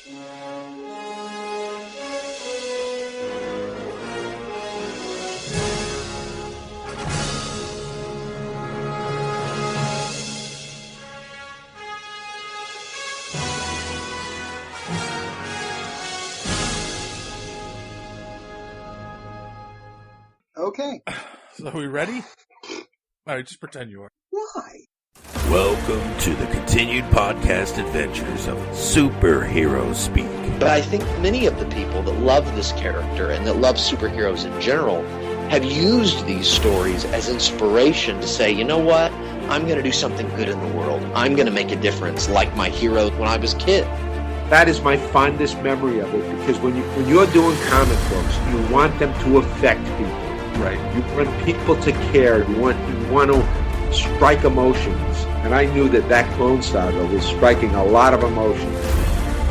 Okay. So are we ready? All right, just pretend you are. Why? Welcome to the continued podcast adventures of Superhero Speak. But I think many of the people that love this character and that love superheroes in general have used these stories as inspiration to say, you know what? I'm going to do something good in the world. I'm going to make a difference like my hero when I was a kid. That is my fondest memory of it, because when you're doing comic books, you want them to affect people. Right. You want people to care. You want to strike emotions. And I knew that Clone Saga was striking a lot of emotions.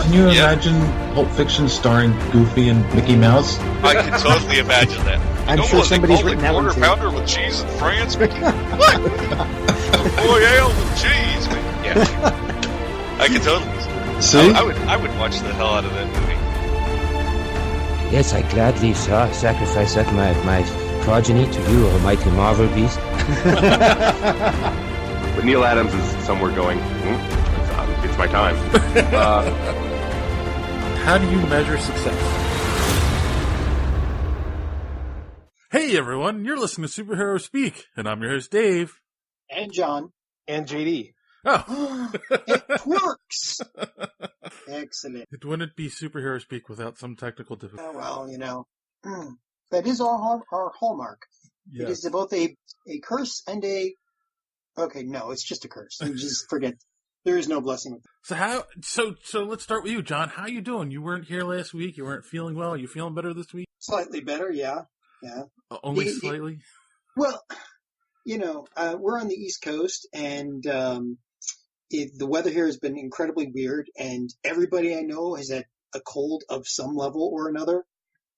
Can you imagine Pulp Fiction starring Goofy and Mickey Mouse? I can totally imagine that. I'm No, sure was it somebody's called written a that one quarter too. pounder with cheese in France, Mickey? What? Royale with cheese, Mickey. Yeah. I can totally. See? I would watch the hell out of that movie. Yes, I gladly sacrifice up my progeny to you, almighty Marvel beast. But Neil Adams is somewhere going, it's my time. How do you measure success? Hey everyone, you're listening to Superhero Speak, and I'm your host Dave. And John. And JD. Oh. It works! Excellent. It wouldn't be Superhero Speak without some technical difficulty. Oh, well, that is our hallmark. Yeah. It is both a curse and a... Okay, no, it's just a curse. You just forget. There is no blessing. So let's start with you, John. How you doing? You weren't here last week. You weren't feeling well. Are you feeling better this week? Slightly better, yeah. Yeah. Only slightly? Well, we're on the East Coast, and the weather here has been incredibly weird, and everybody I know has had a cold of some level or another.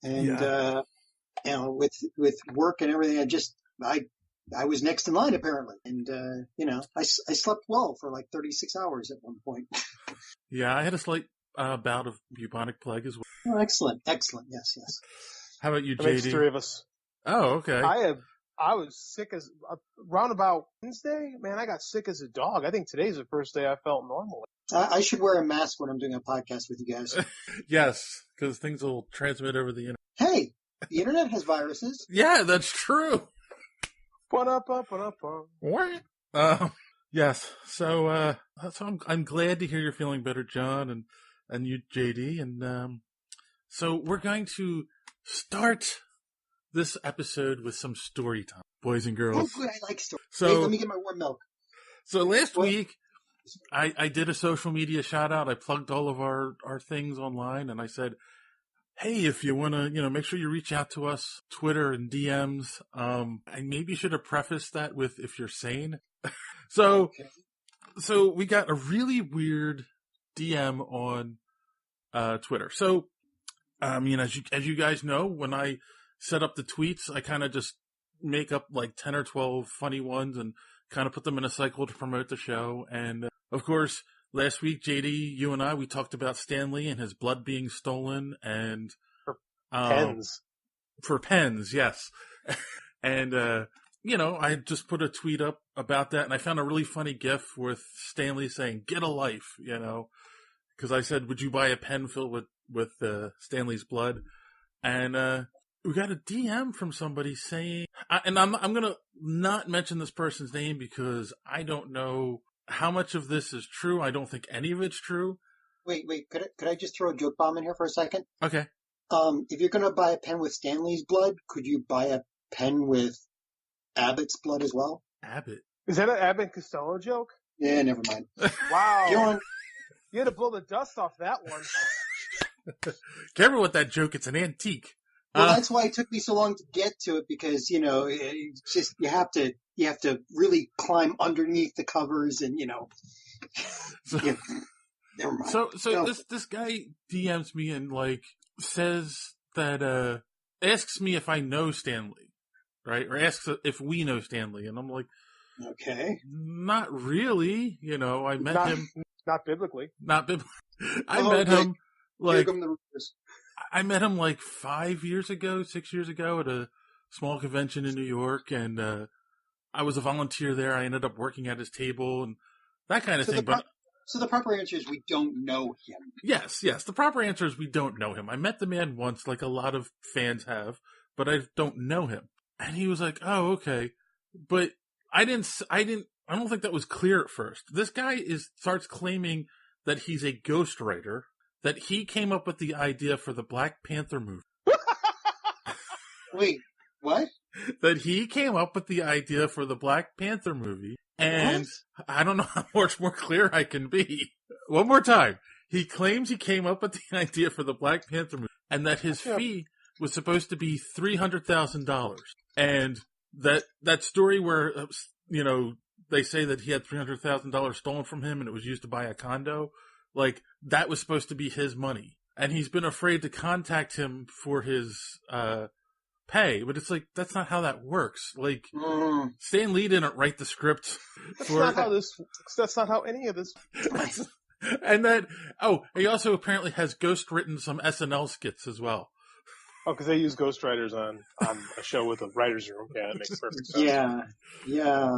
And, with work and everything, I was next in line apparently. And, I slept well for like 36 hours at one point. Yeah, I had a slight bout of bubonic plague as well. Oh, excellent. Excellent. Yes, yes. How about you, That makes JD? three of us. Oh, okay. I was sick as around about Wednesday. Man, I got sick as a dog. I think today's the first day I felt normal. I should wear a mask when I'm doing a podcast with you guys. Yes, because things will transmit over the internet. Hey, the internet has viruses. Yeah, that's true. What? Yes. So I'm glad to hear you're feeling better, John, and you, JD, and so we're going to start this episode with some story time, boys and girls. Oh, good. I like stories. So Hey, let me get my warm milk. So last week, I did a social media shout out. I plugged all of our things online, and I said, hey, if you want to, make sure you reach out to us, Twitter and DMs. I maybe should have prefaced that with if you're sane. So we got a really weird DM on Twitter. So, as you guys know, when I set up the tweets, I kind of just make up like 10 or 12 funny ones and kind of put them in a cycle to promote the show. And of course, last week, JD, you and we talked about Stan Lee and his blood being stolen and Pens. For pens, yes. And I just put a tweet up about that, and I found a really funny GIF with Stan Lee saying "Get a life," because I said, "Would you buy a pen filled with Stan Lee's blood?" And we got a DM from somebody saying, and I'm gonna not mention this person's name because I don't know how much of this is true. I don't think any of it's true. Wait. Could I just throw a joke bomb in here for a second? Okay. If you're going to buy a pen with Stanley's blood, could you buy a pen with Abbott's blood as well? Abbott? Is that an Abbott Costello joke? Yeah, never mind. Wow. You had to blow the dust off that one. Careful with that joke. It's an antique. Well, that's why it took me so long to get to it, because, it's just, you have to really climb underneath the covers and, So, never mind. So this guy DMs me and says that, asks me if I know Stan Lee, right? Or asks if we know Stan Lee. And I'm like, okay. Not really. I met him. Not biblically. I met him Like, come the rumors. I met him like 6 years ago at a small convention in New York, and I was a volunteer there. I ended up working at his table and that kind of thing. So the proper answer is we don't know him. Yes. The proper answer is we don't know him. I met the man once, like a lot of fans have, but I don't know him. And he was like, "Oh, okay," but I don't think that was clear at first. This guy starts claiming that he's a ghostwriter, that he came up with the idea for the Black Panther movie. Wait, what? That he came up with the idea for the Black Panther movie, and what? I don't know how much more clear I can be. One more time. He claims he came up with the idea for the Black Panther movie, and that his fee was supposed to be $300,000. And that story where, they say that he had $300,000 stolen from him and it was used to buy a condo, like, that was supposed to be his money. And he's been afraid to contact him for his pay, but it's like, that's not how that works. Like, Stan Lee didn't write the script. That's not how any of this works. And he also apparently has ghost written some SNL skits as well. Oh, because they use ghostwriters on a show with a writer's room. Yeah, that makes perfect sense. Yeah.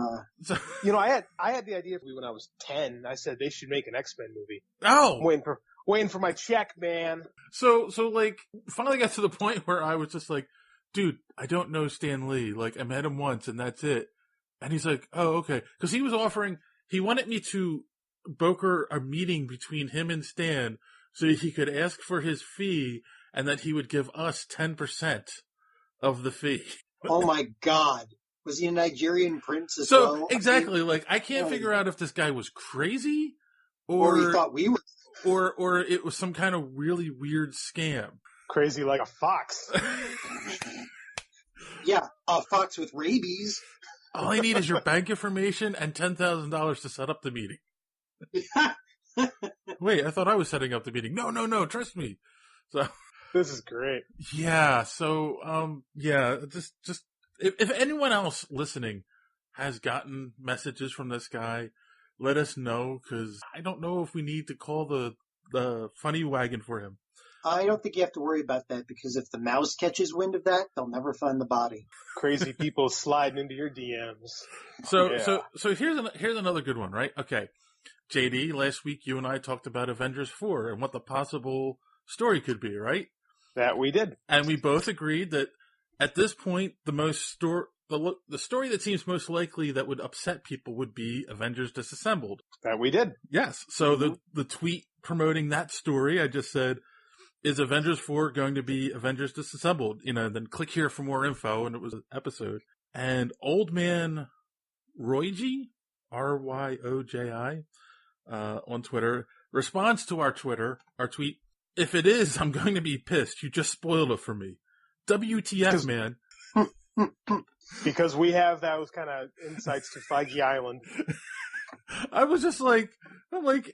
So, I had the idea when I was 10. I said they should make an X-Men movie. Oh, waiting for my check, man. So like, finally got to the point where I was just like, dude, I don't know Stan Lee. Like, I met him once and that's it. And he's like, oh, okay, because he wanted me to broker a meeting between him and Stan so he could ask for his fee and that he would give us 10% of the fee. Oh my God. Was he a Nigerian prince as well? So, exactly. Like, I can't figure out if this guy was crazy or he thought we were. Or it was some kind of really weird scam. Crazy like a fox. Yeah, a fox with rabies. All I need is your bank information and $10,000 to set up the meeting. Wait, I thought I was setting up the meeting. No, trust me. So this is great. Yeah. So, just if anyone else listening has gotten messages from this guy, let us know, because I don't know if we need to call the funny wagon for him. I don't think you have to worry about that, because if the mouse catches wind of that, they'll never find the body. Crazy people sliding into your DMs. So here's another good one, right? Okay. JD, last week you and I talked about Avengers 4 and what the possible story could be, right? That we did. And we both agreed that at this point, the story that seems most likely that would upset people would be Avengers Disassembled. That we did. Yes. So the tweet promoting that story, I just said, is Avengers 4 going to be Avengers Disassembled? Then click here for more info, and it was an episode. And Old Man Royji, RYOJI, on Twitter, responds to our tweet, if it is, I'm going to be pissed. You just spoiled it for me. WTF, man. Because we have those kind of insights to Feige Island. I was just like, what?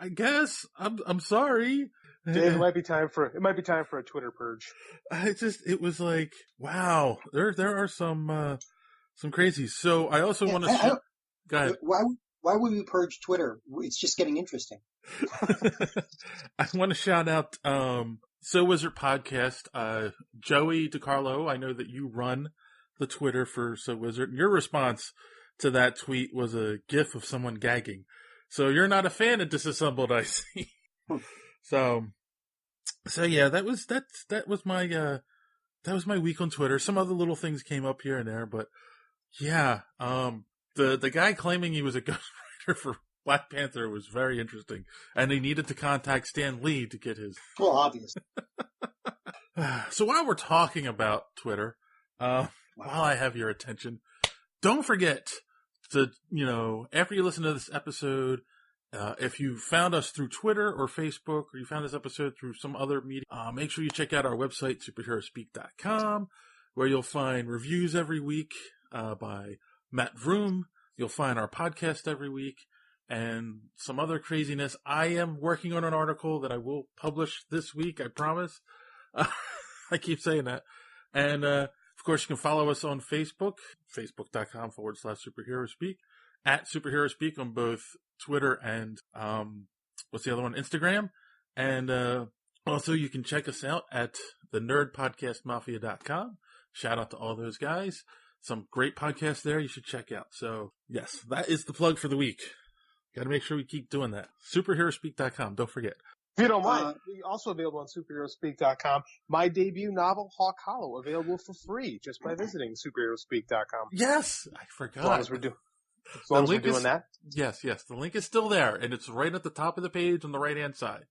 I guess I'm sorry. Dave, it might be time for a Twitter purge. It was like, wow, there are some crazies. So I also want to go ahead. Why would we purge Twitter? It's just getting interesting. I want to shout out So Wizard Podcast, Joey DiCarlo. I know that you run the Twitter for So Wizard. Your response to that tweet was a GIF of someone gagging. So you're not a fan of Disassembled, I see. So yeah, that was my week on Twitter. Some other little things came up here and there, but yeah, the guy claiming he was a ghostwriter for Black Panther was very interesting, and he needed to contact Stan Lee to get his. Well, obviously. So while we're talking about Twitter, while I have your attention, don't forget to, after you listen to this episode, if you found us through Twitter or Facebook, or you found this episode through some other media, make sure you check out our website, superheroespeak.com, where you'll find reviews every week by Matt Vroom. You'll find our podcast every week and some other craziness. I am working on an article that I will publish this week, I promise. I keep saying that. And, of course, you can follow us on Facebook, facebook.com/superheroespeak, @superheroespeak on both Twitter and, what's the other one? Instagram. And also, you can check us out at the nerdpodcastmafia.com. Shout out to all those guys. Some great podcasts there you should check out. So, yes, that is the plug for the week. Got to make sure we keep doing that. Superheroespeak.com. Don't forget. If you don't mind, also available on superheroespeak.com. My debut novel, Hawk Hollow, available for free just by visiting superheroespeak.com. Yes, I forgot. As long as we're doing that. Yes. The link is still there, and it's right at the top of the page on the right-hand side.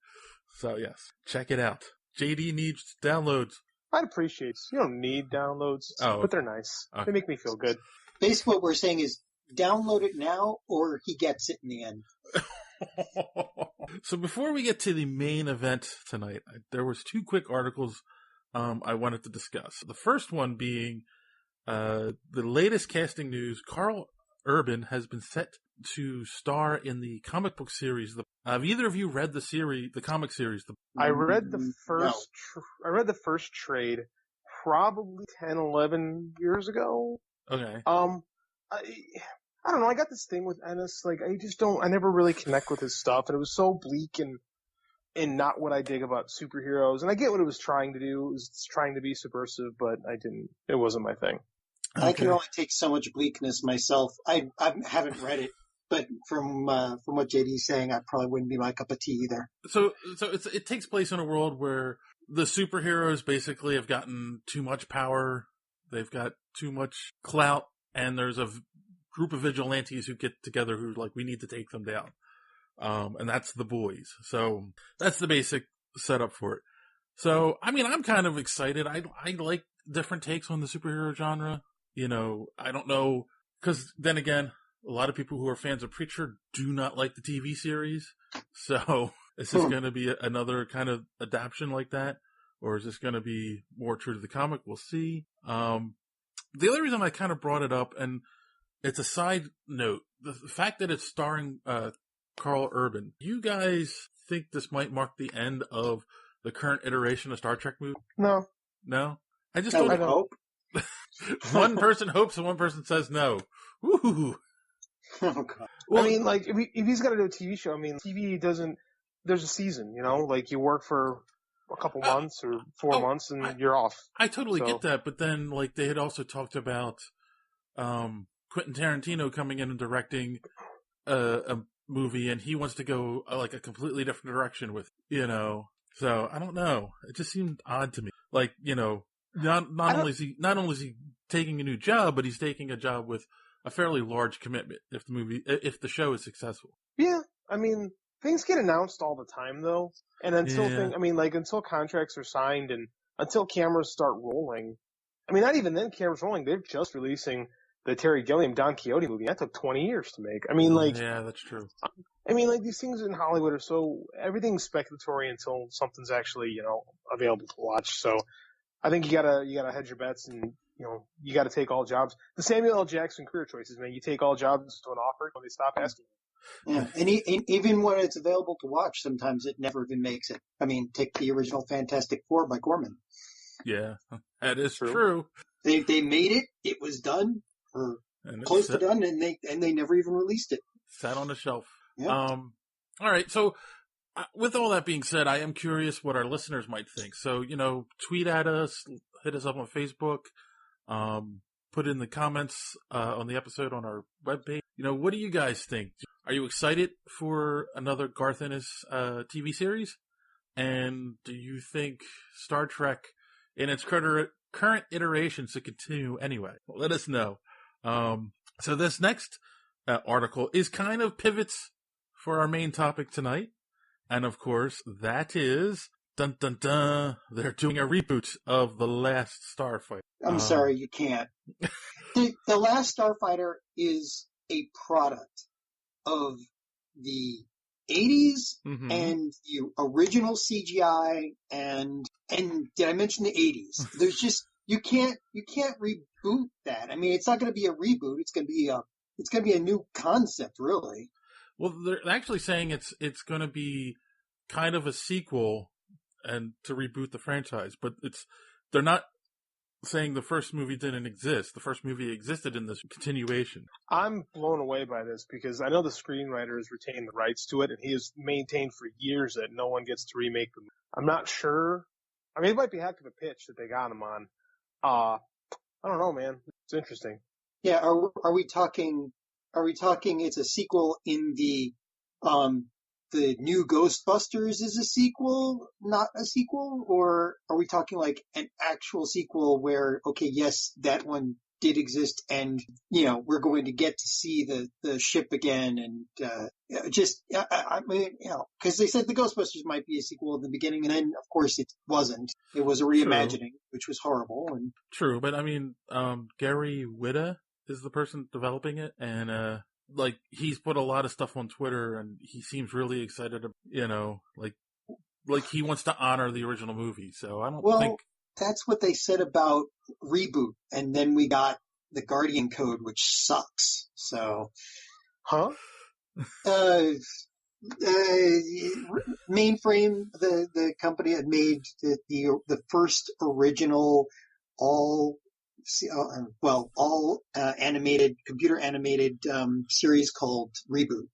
So, yes, check it out. JD needs downloads. I'd appreciate it. You don't need downloads, but they're nice. Okay. They make me feel good. Basically, what we're saying is download it now, or he gets it in the end. So before we get to the main event tonight, there was 2 quick articles I wanted to discuss. The first one being the latest casting news. Karl Urban has been set to star in the comic book series. Have either of you read the comic series? I read the first. I read the first trade probably 10, 11 years ago. Okay. I don't know, I got this thing with Ennis, I never really connect with his stuff, and it was so bleak and not what I dig about superheroes, and I get what it was trying to do, it was trying to be subversive, but it wasn't my thing. Okay. I can only take so much bleakness myself. I haven't read it, but from what JD's saying, I probably wouldn't be my cup of tea either. So it takes place in a world where the superheroes basically have gotten too much power, they've got too much clout, and there's a group of vigilantes who get together who we need to take them down. And that's the boys. So that's the basic setup for it. So, I mean, I'm kind of excited. I like different takes on the superhero genre. I don't know, because then again, a lot of people who are fans of Preacher do not like the TV series. So is this going to be another kind of adaptation like that? Or is this going to be more true to the comic? We'll see. The other reason I kind of brought it up, and it's a side note, the fact that it's starring Karl Urban. You guys think this might mark the end of the current iteration of Star Trek movie? No. I just don't hope. One person hopes and one person says no. Woo! Oh God. Well, I mean, if he's got to do a TV show, I mean, TV doesn't. There's a season, you work for a couple months or 4 months and you're off. I totally get that, but then they had also talked about Quentin Tarantino coming in and directing a movie, and he wants to go a completely different direction with, So I don't know. It just seemed odd to me. Not only is he taking a new job, but he's taking a job with a fairly large commitment if the show is successful. Yeah, I mean, things get announced all the time though, and until contracts are signed and until cameras start rolling, I mean, not even then cameras rolling. They're just releasing the Terry Gilliam Don Quixote movie. That took 20 years to make. I mean, yeah, that's true. I mean, these things in Hollywood are everything's speculatory until something's actually, available to watch. So I think you gotta hedge your bets, and, you gotta take all jobs. The Samuel L. Jackson career choices, man. You take all jobs to an offer when they stop asking. Yeah, and even when it's available to watch, sometimes it never even makes it. I mean, take the original Fantastic Four by Corman. Yeah, that is true. They made it. It was done, or close to done, and they never even released it. Sat on the shelf. Yeah. All right. So, with all that being said, I am curious what our listeners might think. So, tweet at us, hit us up on Facebook, put in the comments on the episode on our webpage. What do you guys think? Are you excited for another Garth Ennis TV series? And do you think Star Trek in its current iteration should continue anyway? Well, let us know. So this next article is kind of pivots for our main topic tonight. And of course, that is, dun dun dun, they're doing a reboot of The Last Starfighter. I'm sorry, you can't. The Last Starfighter is a product of the 80s and the original CGI and did I mention the 80s? There's just, you can't reboot that. I mean, it's not going to be a reboot. It's going to be a new concept, really. Well, they're actually saying it's going to be kind of a sequel and to reboot the franchise, but they're not saying the first movie didn't exist. The first movie existed in this continuation. I'm blown away by this because I know the screenwriter has retained the rights to it, and he has maintained for years that no one gets to remake them. I'm not sure. I mean, it might be a heck of a pitch that they got him on. I don't know, man. It's interesting. Yeah, are we talking it's a sequel in the new Ghostbusters is a sequel, not a sequel? Or are we talking like an actual sequel where, okay, yes, that one did exist and, we're going to get to see the ship again and, I mean, cause they said the Ghostbusters might be a sequel in the beginning and then of course it wasn't. It was a reimagining, which was horrible. And True, but I mean, Gary Whitta is the person developing it and, he's put a lot of stuff on Twitter and he seems really excited, like he wants to honor the original movie. So I don't think that's what they said about Reboot. And then we got the Guardian Code, which sucks. So, Mainframe, the company that made the first original all animated, computer animated series called Reboot.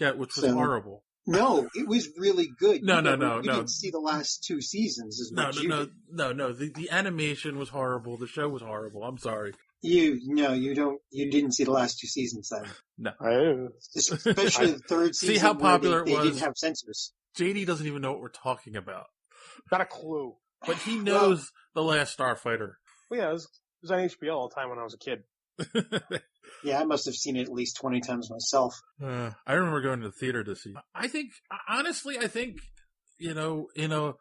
Yeah, which was horrible. No, it was really good. No. You didn't see the last 2 seasons. No. The animation was horrible. The show was horrible. I'm sorry. You didn't see the last 2 seasons then. No. Especially the third season. See how popular it was. They didn't have censors. JD doesn't even know what we're talking about. Not a clue. But he knows The Last Starfighter. Well, yeah, it was on HBO all the time when I was a kid. Yeah, I must have seen it at least 20 times myself. I remember going to the theater to see it. I think, in a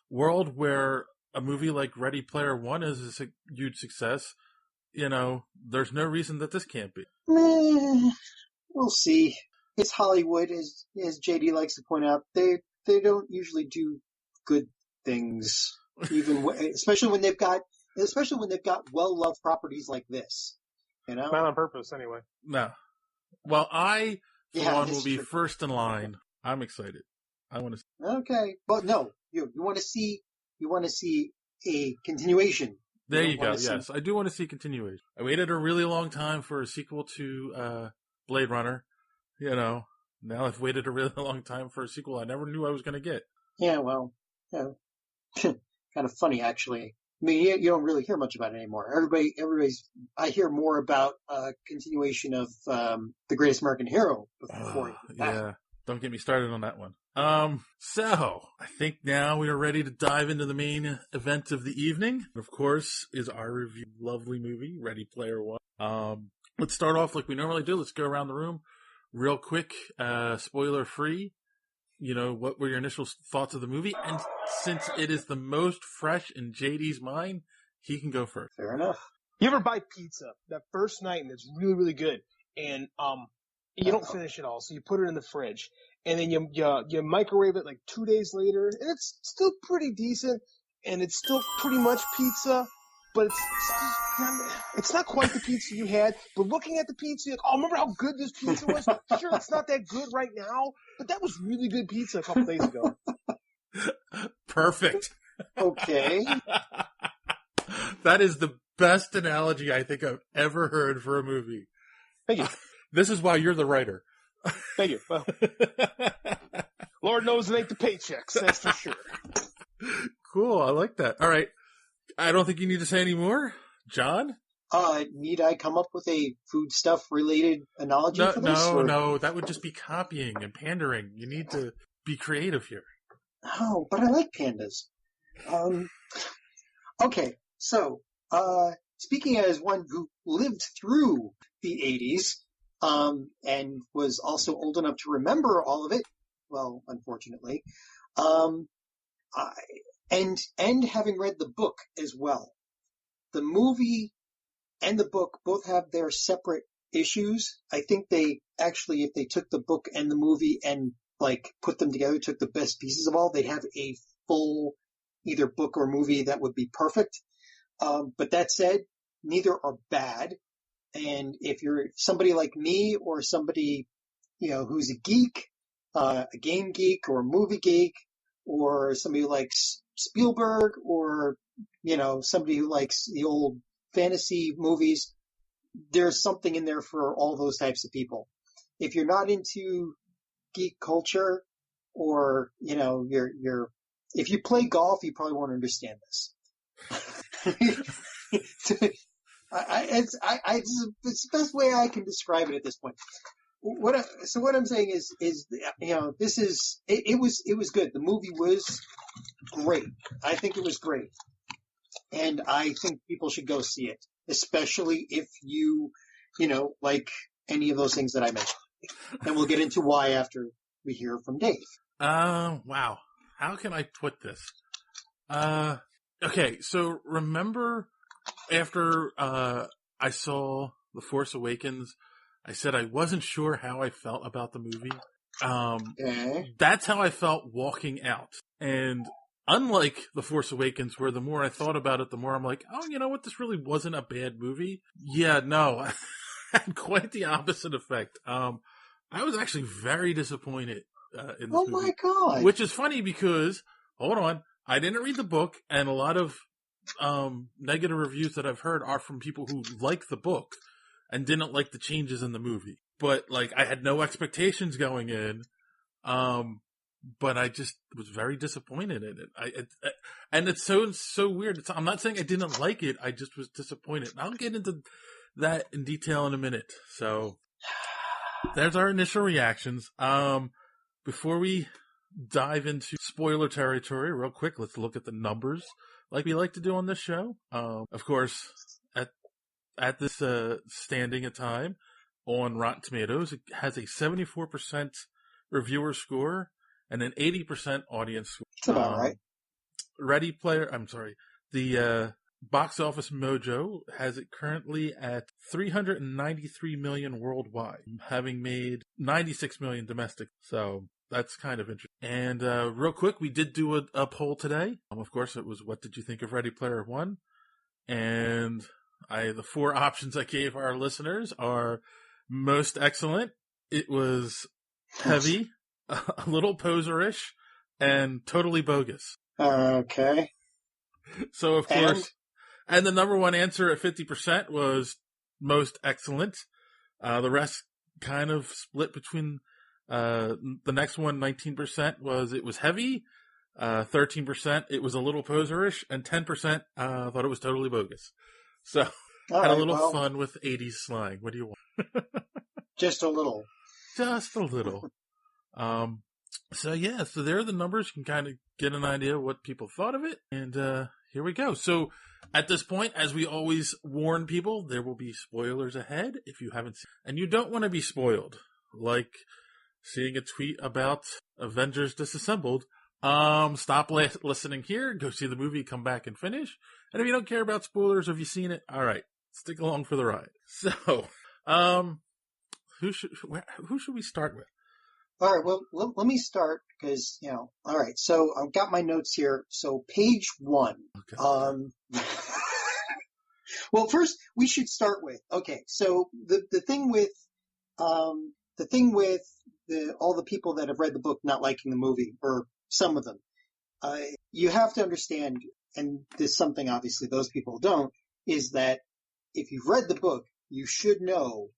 world where a movie like Ready Player One is a huge success, there's no reason that this can't be. We'll see. It's Hollywood, as JD likes to point out. They don't usually do good things, especially when they've got well-loved properties like this. Not on purpose, anyway. No. Well, I, for one, will be first in line. I'm excited. I want to. Okay, but no, you want to see a continuation. There you go. Yes, I do want to see continuation. I waited a really long time for a sequel to Blade Runner. Now I've waited a really long time for a sequel I never knew I was going to get. Yeah, well, kind of funny actually. I mean, you don't really hear much about it anymore. I hear more about continuation of The Greatest American Hero before that. Yeah, don't get me started on that one. So I think now we are ready to dive into the main event of the evening. Of course, is our review of the lovely movie, Ready Player One. Let's start off like we normally do. Let's go around the room real quick, spoiler free. What were your initial thoughts of the movie? And since it is the most fresh in JD's mind, he can go first. Fair enough. You ever buy pizza that first night and it's really, really good, and you don't finish it all, so you put it in the fridge, and then you microwave it like 2 days later, and it's still pretty decent, and it's still pretty much pizza, but it's not quite the pizza you had. But looking at the pizza, you're like, oh, remember how good this pizza was? Sure, it's not that good right now, but that was really good pizza a couple days ago. Perfect. Okay. That is the best analogy I think I've ever heard for a movie. Thank you. This is why you're the writer. Thank you. Well, Lord knows it ain't the paychecks, that's for sure. Cool, I like that. All right. I don't think you need to say any more. John? Need I come up with a food stuff related analogy for this? No, that would just be copying and pandering. You need to be creative here. Oh, but I like pandas. Okay, so, speaking as one who lived through the 80s, and was also old enough to remember all of it, well, unfortunately, and having read the book as well. The movie and the book both have their separate issues. I think they actually, if they took the book and the movie and put them together, took the best pieces of all, they'd have a full either book or movie that would be perfect. But that said, neither are bad. And if you're somebody like me or somebody, who's a geek, a game geek or a movie geek, or somebody who likes Spielberg or somebody who likes the old fantasy movies, there's something in there for all those types of people. If you're not into geek culture, or if you play golf, you probably won't understand this. It's the best way I can describe it at this point. What I'm saying is this is it was good. The movie was great. I think it was great, and I think people should go see it, especially if you like any of those things that I mentioned. And we'll get into why after we hear from Dave. Wow. How can I put this? Okay, so remember after I saw The Force Awakens, I said I wasn't sure how I felt about the movie. That's how I felt walking out. And unlike The Force Awakens, where the more I thought about it, the more I'm like, oh, you know what? This really wasn't a bad movie. Yeah, no. Had quite the opposite effect. I was actually very disappointed in this movie. Oh my God. Which is funny because, hold on, I didn't read the book, and a lot of negative reviews that I've heard are from people who like the book and didn't like the changes in the movie. But, I had no expectations going in, but I just was very disappointed in it. And it's so weird. I'm not saying I didn't like it, I just was disappointed. And I'll get into that in detail in a minute. So there's our initial reactions. Before we dive into spoiler territory, real quick, let's look at the numbers like we like to do on this show. Of course, at this standing at time on Rotten Tomatoes, it has a 74% reviewer score and an 80% audience score. That's about right. The Box Office Mojo has it currently at 393 million worldwide, having made 96 million domestic. So that's kind of interesting. And real quick, we did do a poll today. Of course, it was, what did you think of Ready Player One? And the four options I gave our listeners are most excellent, it was heavy, a little poserish, and totally bogus. Okay. So, of course... And the number one answer at 50% was most excellent. The rest kind of split between, the next one, 19% it was heavy, 13% it was a little poserish, and 10% thought it was totally bogus. So, had a little fun with 80s slang. What do you want? Just a little. Just a little. So there are the numbers. You can kind of get an idea of what people thought of it. And here we go. So at this point, as we always warn people, there will be spoilers ahead if you haven't seen. And you don't want to be spoiled. Like seeing a tweet about Avengers Disassembled. Stop listening here. Go see the movie. Come back and finish. And if you don't care about spoilers, or if you've seen it, all right, stick along for the ride. So, who should we start with? All right, well, let me start because, all right, so I've got my notes here. So page 1. Okay. Well, first we should start with, okay, so the thing with all the people that have read the book not liking the movie, or some of them, you have to understand, and there's something obviously those people don't, is that if you've read the book, you should know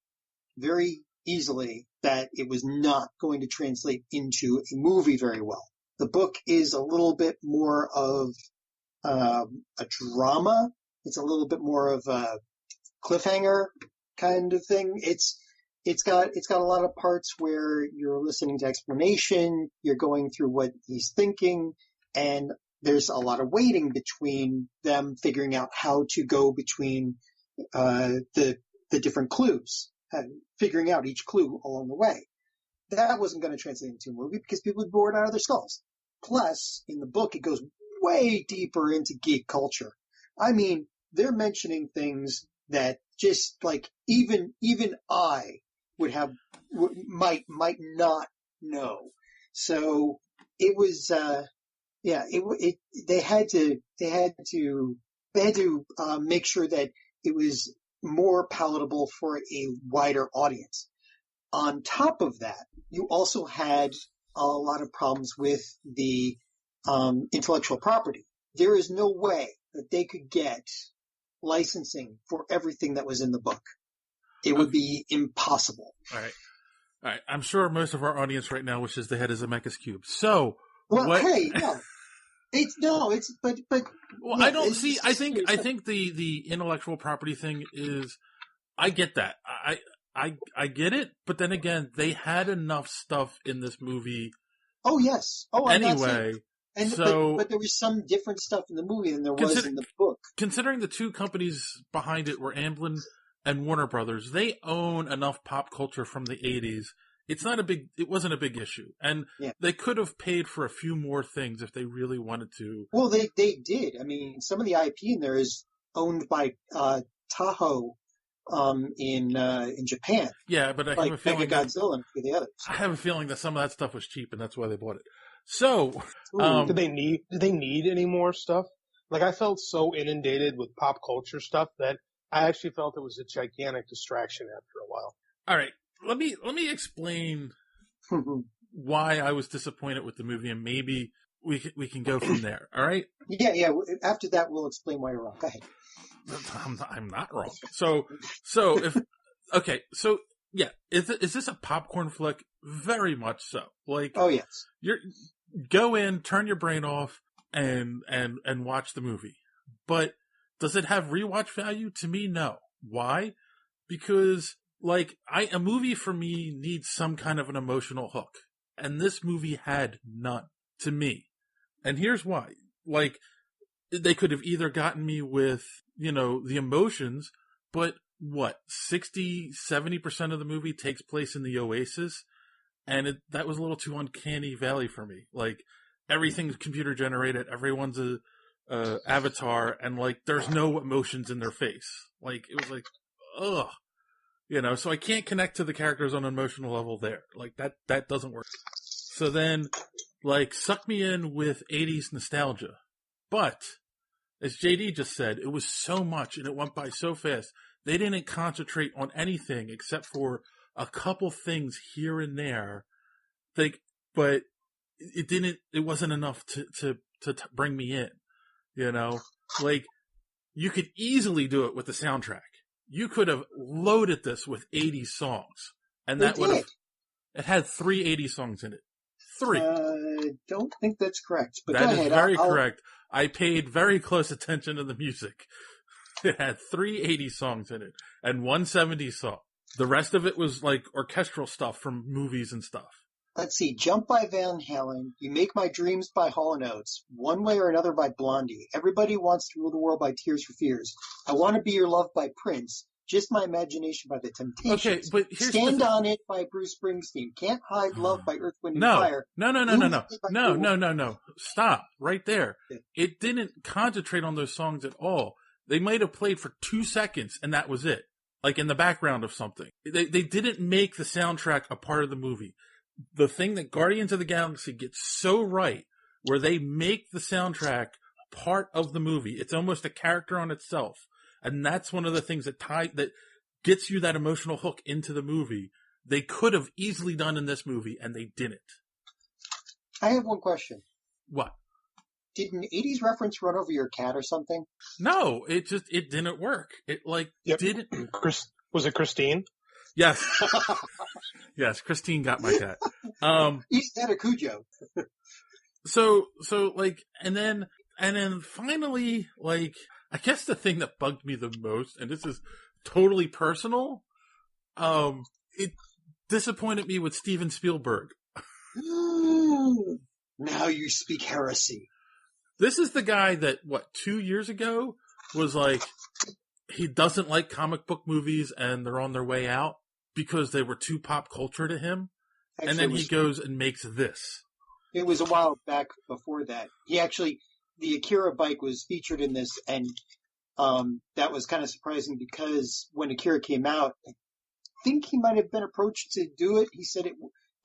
very easily that it was not going to translate into a movie very well. The book is a little bit more of a drama. It's a little bit more of a cliffhanger kind of thing. It's got a lot of parts where you're listening to explanation, you're going through what he's thinking, and there's a lot of waiting between them figuring out how to go between the different clues. Figuring out each clue along the way. That wasn't going to translate into a movie because people would be bored out of their skulls. Plus, in the book, it goes way deeper into geek culture. I mean, they're mentioning things that just even I would might not know. So it was, they had to make sure that it was more palatable for a wider audience. On top of that, you also had a lot of problems with the intellectual property. There is no way that they could get licensing for everything that was in the book. It would be impossible. All right. I'm sure most of our audience right now wishes they had a Zemeckis cube. So, well, what... hey, no. Well, no, I don't see. I think the intellectual property thing is. I get that. I get it. But then again, they had enough stuff in this movie. Oh yes. Oh, I'm anyway. And so, but there was some different stuff in the movie than there was in the book. Considering the two companies behind it were Amblin and Warner Brothers, they own enough pop culture from the 80s. It wasn't a big issue. And they could have paid for a few more things if they really wanted to. Well, they did. I mean, some of the IP in there is owned by Toho in Japan. Yeah, but I have a feeling Godzilla and the others. I have a feeling that some of that stuff was cheap and that's why they bought it. So, did they need any more stuff? Like, I felt so inundated with pop culture stuff that I actually felt it was a gigantic distraction after a while. All right. Let me explain why I was disappointed with the movie, and maybe we can go from there. All right? Yeah. After that, we'll explain why you're wrong. Go ahead. I'm not wrong. So is this a popcorn flick? Very much so. Like, oh yes, go in, turn your brain off, and watch the movie. But does it have rewatch value? To me, no. Why? Because a movie for me needs some kind of an emotional hook. And this movie had none, to me. And here's why. Like, they could have either gotten me with, the emotions, but 60-70% of the movie takes place in the Oasis. And that was a little too uncanny valley for me. Like, everything's computer generated, everyone's a avatar, and there's no emotions in their face. Like, it was like, ugh. So I can't connect to the characters on an emotional level there. Like, that doesn't work. So then, suck me in with 80s nostalgia. But, as JD just said, it was so much and it went by so fast. They didn't concentrate on anything except for a couple things here and there. But it wasn't enough to bring me in. You could easily do it with the soundtrack. You could have loaded this with 80 songs, and that would have. It had 3 80 songs in it. 3. I don't think that's correct. But that go is ahead. very correct. I paid very close attention to the music. It had 3 80 songs in it and 1 70 song. The rest of it was orchestral stuff from movies and stuff. Let's see. Jump by Van Halen. You Make My Dreams by Hall & Oates. One Way or Another by Blondie. Everybody Wants to Rule the World by Tears for Fears. I Want to Be Your Love by Prince. Just My Imagination by The Temptations. Okay, but here's Stand on It by Bruce Springsteen. Can't Hide Love by Earth, Wind and Fire. No. Stop. Right there. It didn't concentrate on those songs at all. They might have played for 2 seconds and that was it. In the background of something. They didn't make the soundtrack a part of the movie. The thing that Guardians of the Galaxy gets so right, where they make the soundtrack part of the movie. It's almost a character on itself. And that's one of the things that gets you that emotional hook into the movie. They could have easily done in this movie, and they didn't. I have one question. What? Did an 80s reference run over your cat or something? No, it didn't work. It didn't. Was it Christine? Yes. Yes, Christine got my cat. He's had a Cujo. So and then finally, I guess the thing that bugged me the most, and this is totally personal, it disappointed me with Steven Spielberg. Now you speak heresy. This is the guy that, 2 years ago was he doesn't like comic book movies and they're on their way out because they were too pop culture to him. Actually, and then he goes and makes this. It was a while back before that. The Akira bike was featured in this, and that was kind of surprising because when Akira came out, I think he might have been approached to do it. He said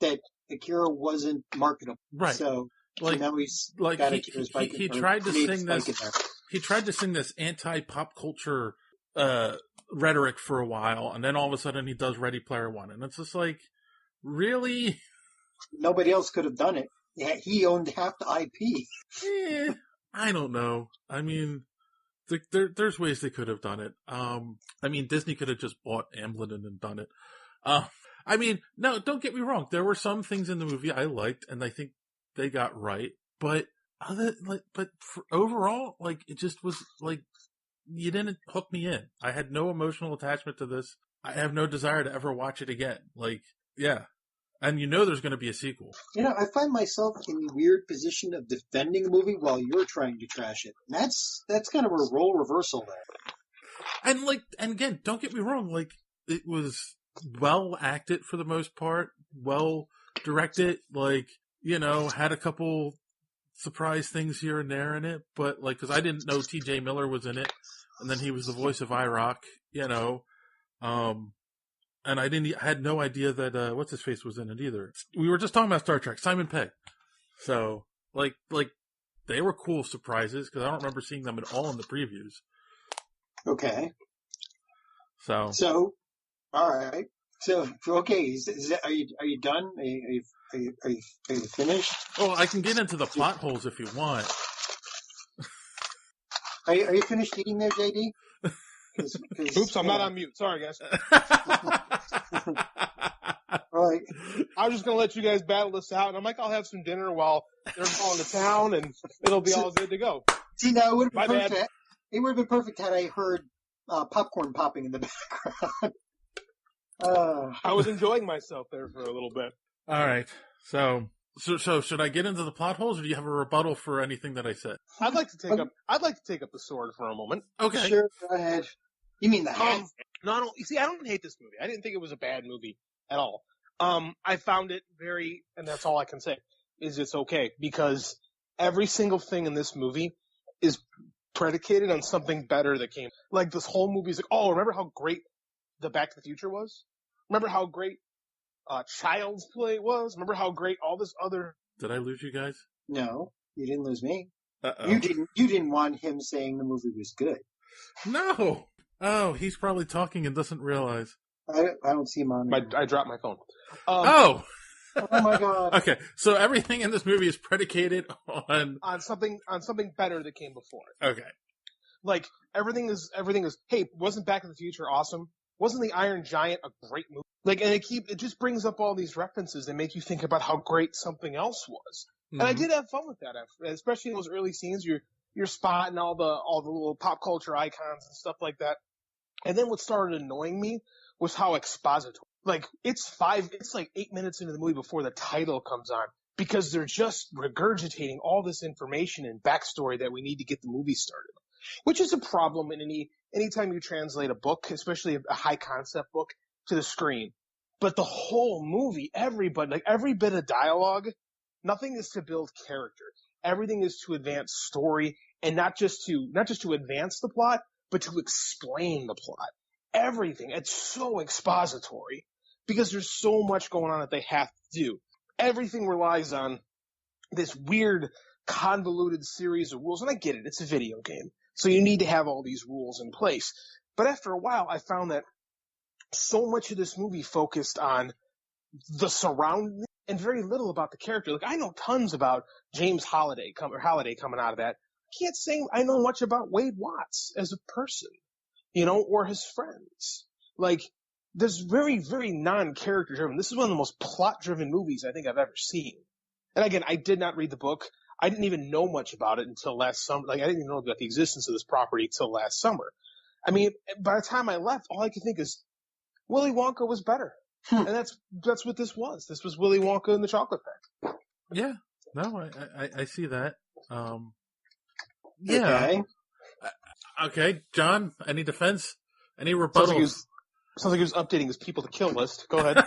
that Akira wasn't marketable. Right. So now he's got Akira's bike. He tried to sing this. He tried to sing this anti-pop culture rhetoric for a while, and then all of a sudden he does Ready Player One, and it's just really? Nobody else could have done it. Yeah, he owned half the IP. I don't know. I mean, There's ways they could have done it. I mean, Disney could have just bought Amblin and done it. I mean, no, don't get me wrong. There were some things in the movie I liked, and I think they got right. But overall, like, it just was like, you didn't hook me in. I had no emotional attachment to this. I have no desire to ever watch it again. Like, yeah. And there's going to be a sequel. I find myself in the weird position of defending a movie while you're trying to trash it. And that's kind of a role reversal there. And again, don't get me wrong, like, it was well acted for the most part, well directed, like, had a couple surprise things here and there in it, but like, cause I didn't know TJ Miller was in it, and then he was the voice of IROC, and I had no idea that, what's his face was in it either. We were just talking about Star Trek, Simon Pegg. So, like, they were cool surprises, cause I don't remember seeing them at all in the previews. Okay. So, all right. So, okay, are you done? Are you finished? Oh, I can get into the plot holes if you want. Are you finished eating there, JD? Oops, I'm not on mute. Sorry, guys. All right. I was just going to let you guys battle this out, and I'm like, I'll have some dinner while they're going to town, and it'll be all good to go. See, now it would have been perfect. It would have been perfect had I heard popcorn popping in the background. I was enjoying myself there for a little bit. All right. So should I get into the plot holes, or do you have a rebuttal for anything that I said? I'd like to take up the sword for a moment. Okay. Sure, go ahead. You mean the hat? I don't hate this movie. I didn't think it was a bad movie at all. I found it and that's all I can say, is it's okay, because every single thing in this movie is predicated on something better that came. Like, this whole movie is like, oh, remember how great the Back to the Future was? Remember how great Child's Play was? Remember how great all this other... Did I lose you guys? No, you didn't lose me. Uh-oh. You didn't want him saying the movie was good. No! Oh, he's probably talking and doesn't realize. I don't see him on there. I dropped my phone. Oh my god. Okay, so everything in this movie is predicated on something better that came before it. Okay. Like, everything is, hey, wasn't Back to the Future awesome? Wasn't The Iron Giant a great movie? Like, and it just brings up all these references that make you think about how great something else was. Mm-hmm. And I did have fun with that, especially in those early scenes. You're spotting all the little pop culture icons and stuff like that. And then what started annoying me was how expository. Like, it's like 8 minutes into the movie before the title comes on, because they're just regurgitating all this information and backstory that we need to get the movie started. Which is a problem in anytime you translate a book, especially a high concept book, to the screen. But the whole movie, every bit of dialogue, nothing is to build character. Everything is to advance story, and not just to advance the plot, but to explain the plot. Everything. It's so expository, because there's so much going on that they have to do. Everything relies on this weird, convoluted series of rules. And I get it. It's a video game. So you need to have all these rules in place. But after a while, I found that so much of this movie focused on the surrounding and very little about the character. Like, I know tons about James Holiday coming out of that. I can't say I know much about Wade Watts as a person, or his friends. Like, there's very, very non-character driven. This is one of the most plot-driven movies I think I've ever seen. And again, I did not read the book. I didn't even know much about it until last summer. Like, I didn't even know about the existence of this property until last summer. I mean, by the time I left, all I could think is Willy Wonka was better. And that's what this was. This was Willy Wonka and the Chocolate Factory. Yeah. No, I see that. Yeah. Okay. Okay, John, any defense? Any rebuttals? Sounds like he was updating his people to kill list. Go ahead.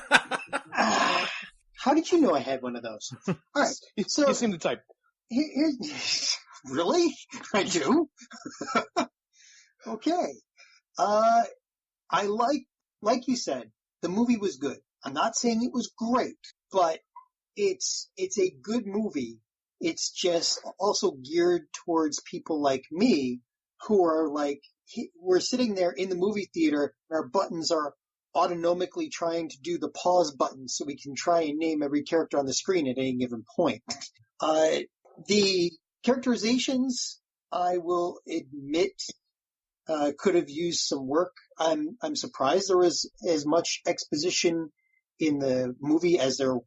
How did you know I had one of those? All right. So, you seem the type. Really? I do? Okay. I like you said, the movie was good. I'm not saying it was great, but it's a good movie. It's just also geared towards people like me who are like, we're sitting there in the movie theater and our buttons are autonomically trying to do the pause button so we can try and name every character on the screen at any given point. The characterizations, I will admit, could have used some work. I'm surprised there was as much exposition in the movie as there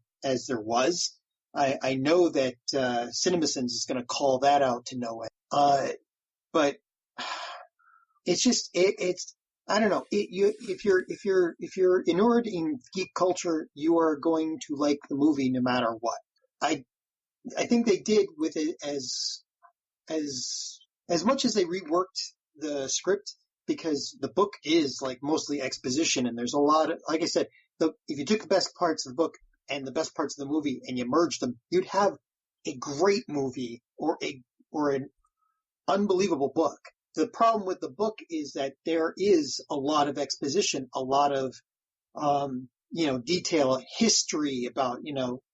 was. I know that CinemaSins is going to call that out to no end. But it's just it's I don't know. If you're inured in geek culture, you are going to like the movie no matter what. I think they did with it as much as they reworked the script, because the book is like mostly exposition, and there's a lot of, like I said, if you took the best parts of the book and the best parts of the movie and you merged them, you'd have a great movie or an unbelievable book. The problem with the book is that there is a lot of exposition, a lot of detail, history about,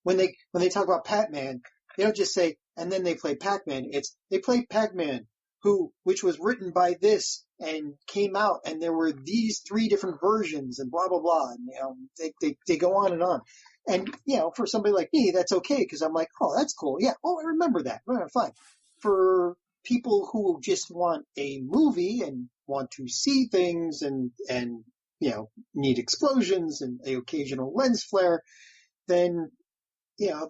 when they talk about Pac-Man, they don't just say, and then they play Pac-Man. It's, they played Pac-Man, which was written by this and came out, and there were these 3 different versions and blah, blah, blah. And, they go on and on. And, for somebody like me, that's okay, because I'm like, oh, that's cool. Yeah. Oh, I remember that. Fine. For people who just want a movie and want to see things and need explosions and the occasional lens flare, then,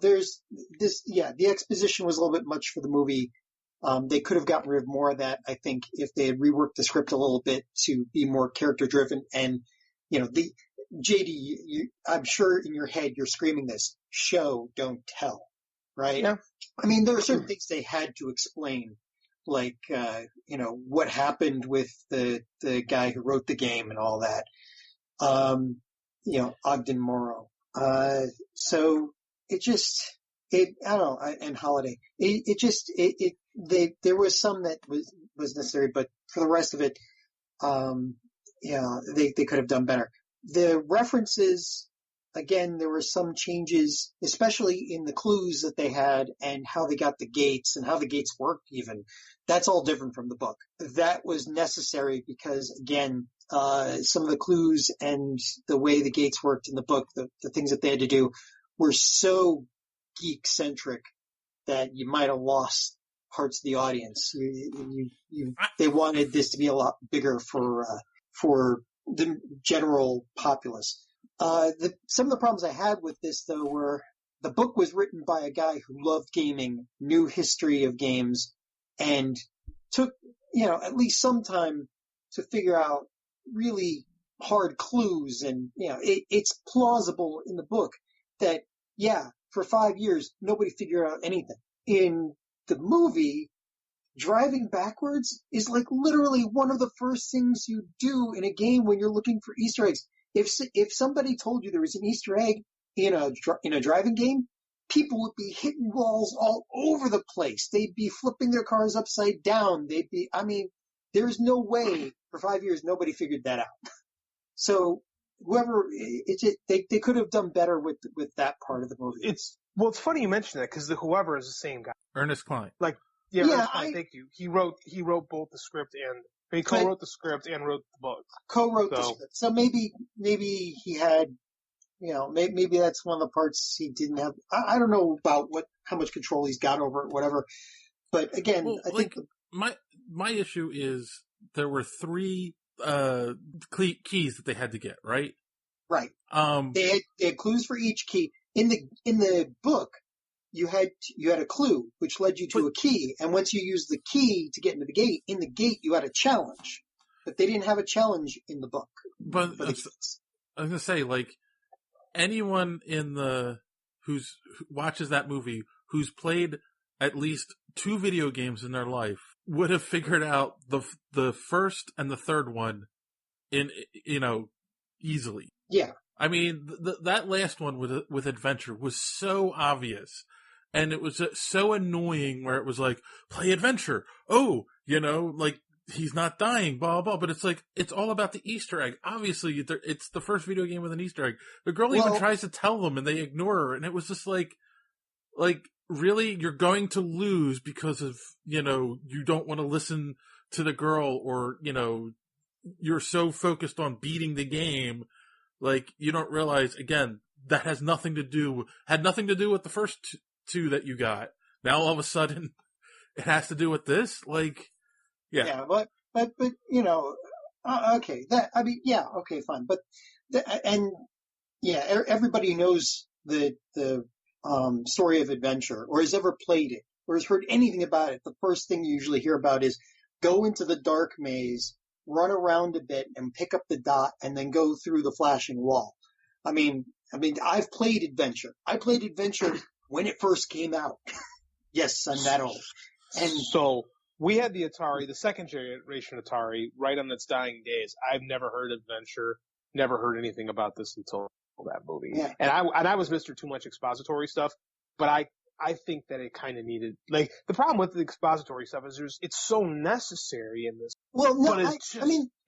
there's this, the exposition was a little bit much for the movie. They could have gotten rid of more of that, I think, if they had reworked the script a little bit to be more character driven. And, JD, I'm sure in your head you're screaming this, show, don't tell, right? Yeah. I mean, there are certain things they had to explain, like, what happened with the guy who wrote the game and all that. Ogden Morrow. So I don't know, and Holiday. There was some that was necessary, but for the rest of it, they could have done better. The references, again, there were some changes, especially in the clues that they had and how they got the gates and how the gates worked even. That's all different from the book. That was necessary because, again, some of the clues and the way the gates worked in the book, the things that they had to do were so geek-centric that you might have lost parts of the audience. They wanted this to be a lot bigger for the general populace. Some of the problems I had with this, though, were the book was written by a guy who loved gaming, knew history of games, and took, at least some time to figure out really hard clues. And, it's plausible in the book that, for 5 years, nobody figured out anything. In the movie, driving backwards is like literally one of the first things you do in a game when you're looking for Easter eggs. If somebody told you there was an Easter egg in a driving game, people would be hitting walls all over the place. They'd be flipping their cars upside down. There's no way for 5 years nobody figured that out. So they could have done better with that part of the movie. It's funny you mention that, because the whoever is the same guy. Ernest Cline. Ernest Cline, thank you. He wrote both the script and he co-wrote the script and wrote the book. Co-wrote the script. So maybe he had, maybe that's one of the parts he didn't have. I don't know about how much control he's got over it, whatever. But again, I think my issue is there were 3 keys that they had to get, right? Right. They had clues for each key. In the book, you had a clue which led you to a key, and once you used the key to get into the gate, in the gate you had a challenge. But they didn't have a challenge in the book. But I was gonna say, anyone who watches that movie who's played at least 2 video games in their life would have figured out the first and the third one easily. Yeah. I mean, that last one with Adventure was so obvious, and it was so annoying where it was like, play Adventure. Oh, he's not dying, blah, blah, but it's like, it's all about the Easter egg. Obviously, it's the first video game with an Easter egg. The girl even tries to tell them, and they ignore her, and it was just like, really, you're going to lose because of, you don't want to listen to the girl, or, you're so focused on beating the game, you don't realize, again, that had nothing to do with the first 2 that you got. Now all of a sudden, it has to do with this? Yeah, but but you know, okay, okay, fine, but everybody knows the story of adventure, or has ever played it, or has heard anything about it. The first thing you usually hear about is go into the dark maze, run around a bit, and pick up the dot, and then go through the flashing wall. I mean, I've played adventure. I played adventure when it first came out. Yes, I'm that old. And so we had the Atari, the second generation Atari, right on its dying days. I've never heard of adventure, never heard anything about this until that movie. Yeah. And I was Mr. Too Much Expository stuff, but I think that it kind of needed, like, the problem with the expository stuff is it's so necessary in this. Well, no, but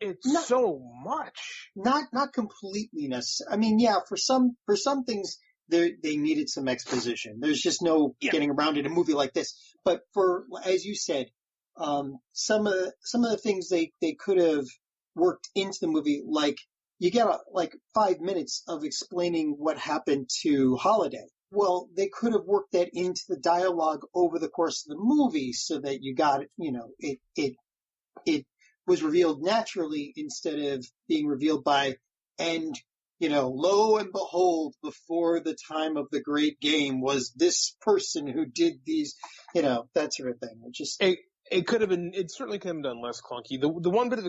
it's so much. Not completely necessary. I mean, yeah, for some things, they needed some exposition. There's just no getting around in a movie like this. But for, as you said, some of the things they could have worked into the movie, like you get 5 minutes of explaining what happened to Holiday. Well, they could have worked that into the dialogue over the course of the movie so that you got it, you know, it was revealed naturally instead of being revealed by, and, you know, lo and behold, before the time of the great game was this person who did these, you know, that sort of thing. It could have been, it certainly could have been done less clunky. The one bit of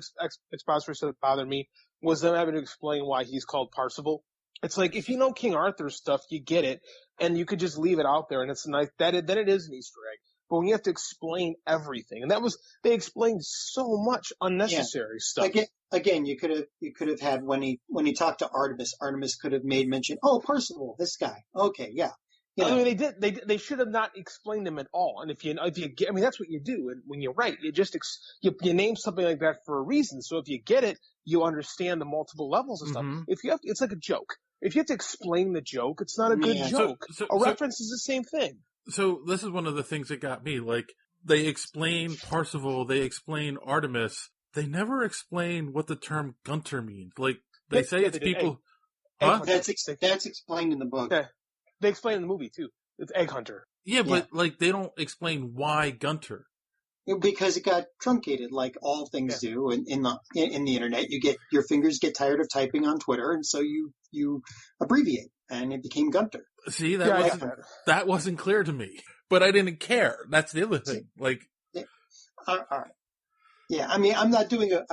expository stuff that bothered me was them having to explain why he's called Parzival. It's like, if you know King Arthur's stuff, you get it, and you could just leave it out there, and it's nice, then it is an Easter egg. But when you have to explain everything, and they explained so much unnecessary stuff. Again, you could have had when he talked to Artemis could have made mention, oh, Parzival, this guy. Okay, yeah. You know. I mean, they should have not explained him at all. And if you get, I mean, that's what you do. And when you write, you just, you name something like that for a reason. So if you get it, you understand the multiple levels of stuff. If you have, it's like a joke. If you have to explain the joke, it's not a good joke. A reference is the same thing. So this is one of the things that got me. Like, they explain Parzival, they explain Artemis. They never explain what the term Gunter means. Like, they say it's people. Huh? That's explained in the book. Yeah. They explain in the movie too. It's Egg Hunter. Yeah, but like they don't explain why Gunter. Because it got truncated, like all things do in the internet. Your fingers get tired of typing on Twitter, and so you abbreviate, and it became Gunter. See, that wasn't clear to me, but I didn't care. That's the other thing. Like, all right. Yeah, I mean, I'm not doing a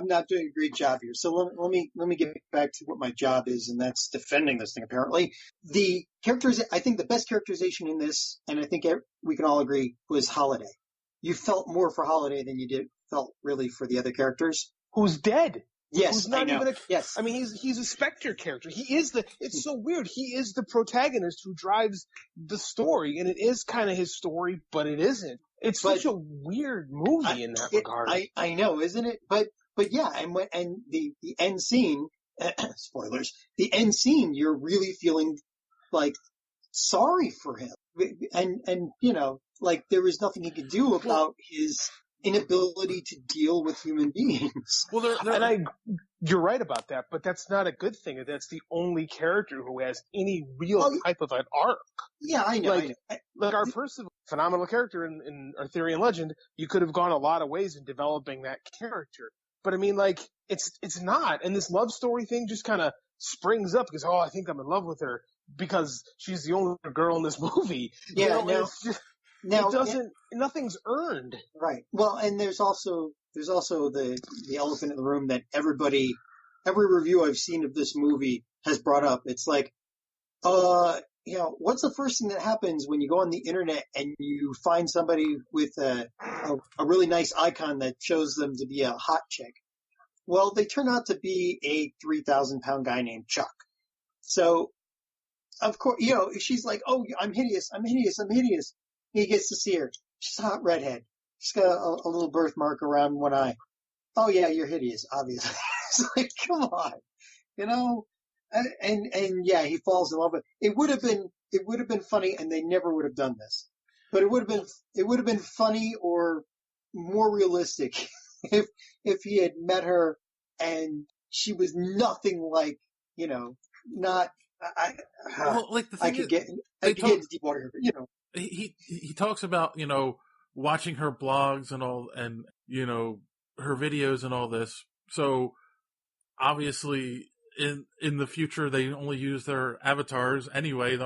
great job here. So let me get back to what my job is, and that's defending this thing. Apparently, the characters. I think the best characterization in this, and I think we can all agree, was Holiday. You felt more for Holiday than you felt really for the other characters. Who's dead? Yes, who's not I know. Yes, I mean he's a Spectre character. He is It's so weird. He is the protagonist who drives the story, and it is kind of his story, but it isn't. It's such a weird movie in that regard. I know, isn't it? But yeah, and the end scene, spoilers. The end scene, you're really feeling like sorry for him, and you know, like there was nothing he could do about his inability to deal with human beings. Well, you're right about that, but that's not a good thing. That's the only character who has any real type of an arc. Yeah, I know. Like our Percival, phenomenal character in Arthurian legend, you could have gone a lot of ways in developing that character. But I mean, like, it's not. And this love story thing just kind of springs up because, I think I'm in love with her because she's the only girl in this movie. Yeah, nothing's earned. Right. Well, and there's also the elephant in the room that every review I've seen of this movie has brought up. It's like, you know, what's the first thing that happens when you go on the internet and you find somebody with a really nice icon that shows them to be a hot chick? Well, they turn out to be a 3,000-pound guy named Chuck. So, of course, you know, she's like, oh, I'm hideous. He gets to see her. She's a hot redhead. She's got a little birthmark around one eye. Oh yeah, you're hideous, obviously. It's like, come on, you know? And yeah, he falls in love with it. It would have been funny, and they never would have done this. But it would have been funny or more realistic if he had met her and she was nothing like, you know, not. I could get into deep water here, but you know. He talks about, you know, watching her blogs and all, and, you know, her videos and all this. So obviously in the future they only use their avatars anyway.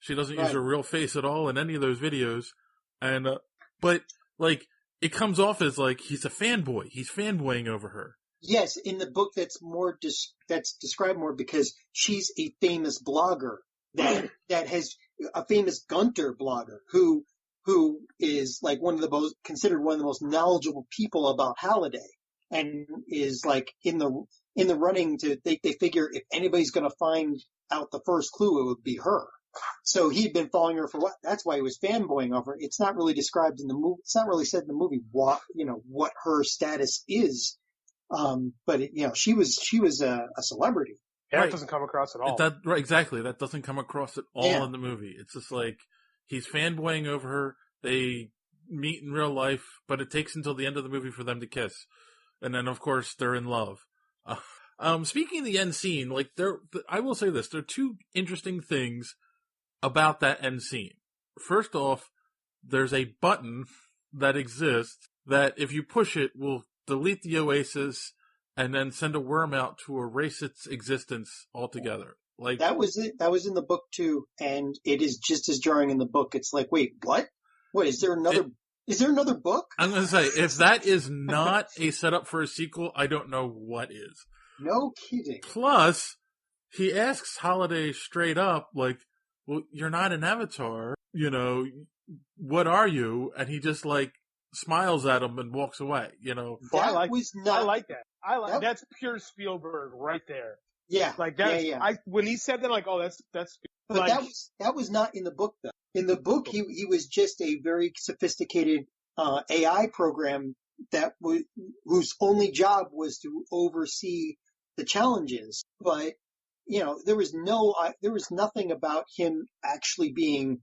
She doesn't use her real face at all in any of those videos. And but like it comes off as like he's a fanboy. He's fanboying over her. Yes, in the book that's more that's described more because she's a famous blogger that has a famous Gunter blogger who is like considered one of the most knowledgeable people about Halliday, and is like in the running to they figure if anybody's going to find out the first clue, it would be her. So he'd been following her for what? That's why he was fanboying over her. It's not really described in the movie. It's not really said in the movie what her status is. But she was a celebrity. Yeah, it doesn't come across at all. Right, exactly. That doesn't come across at all in the movie. It's just like he's fanboying over her. They meet in real life, but it takes until the end of the movie for them to kiss, and then of course they're in love. Speaking of the end scene, like I will say this: there are two interesting things about that end scene. First off, there's a button that exists that if you push it will delete the Oasis and then send a worm out to erase its existence altogether. Like that was it. That was in the book too, and it is just as jarring in the book. It's like, wait, what? What is there another? Is there another book? I'm going to say, if that is not a setup for a sequel, I don't know what is. No kidding. Plus, he asks Halliday straight up, like, well, you're not an avatar, what are you? And he just like smiles at him and walks away, I like that. That's pure Spielberg right there. Yeah. Like that's, when he said that, like, oh, that's but like, that was not in the book though. In the book, he was just a very sophisticated AI program whose only job was to oversee the challenges. But there was nothing about him actually being,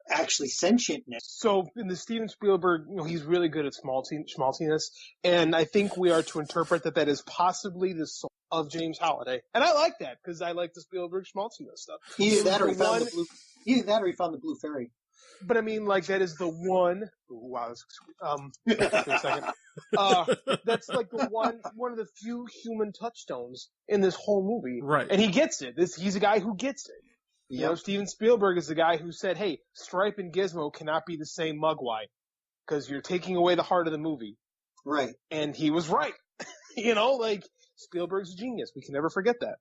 actually sentientness. So in the Steven Spielberg, he's really good at schmaltiness, and I think we are to interpret that is possibly the soul of James Halliday, and I like that because I like the Spielberg schmaltiness stuff. Either that or he found the blue fairy. But I mean, like that is the one. Wow, a second. That's like the one of the few human touchstones in this whole movie, right? And he gets it. He's a guy who gets it. Yep. Steven Spielberg is the guy who said, "Hey, Stripe and Gizmo cannot be the same Mugwai because you're taking away the heart of the movie." Right. And he was right. Like Spielberg's a genius. We can never forget that.